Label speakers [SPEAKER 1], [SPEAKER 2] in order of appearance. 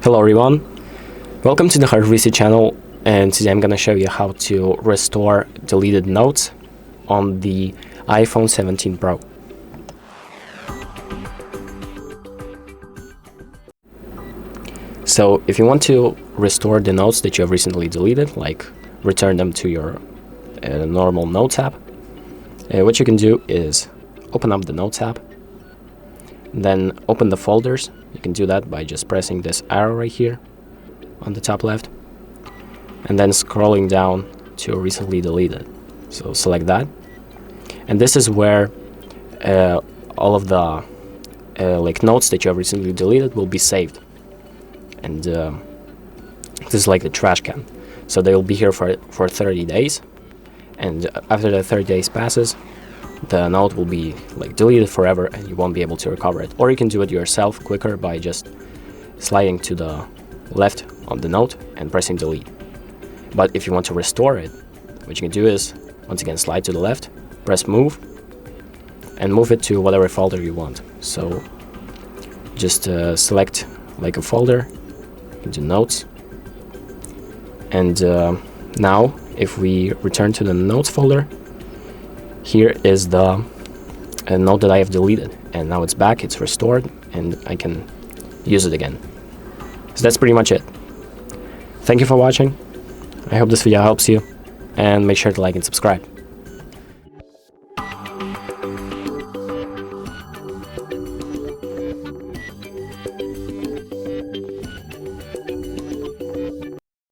[SPEAKER 1] Hello everyone, welcome to the HardReset channel, and today I'm going to show you how to restore deleted notes on the iPhone 17 Pro. So if you want to restore the notes that you have recently deleted, like return them to your normal Notes app, what you can do is open up the Notes app, then open the folders. You can do that by just pressing this arrow right here on the top left, and then scrolling down to recently deleted. So select that, and this is where all of the notes that you have recently deleted will be saved. And this is like the trash can, so they will be here for 30 days, and after the 30 days passes, the note will be deleted forever and you won't be able to recover it. Or you can do it yourself quicker by just sliding to the left on the note and pressing delete. But if you want to restore it, what you can do is once again slide to the left, press move, and move it to whatever folder you want. So just select a folder into notes, and now if we return to the notes folder, here is the note that I have deleted, and now it's back, it's restored, and I can use it again. So that's pretty much it. Thank you for watching. I hope this video helps you, and make sure to like and subscribe.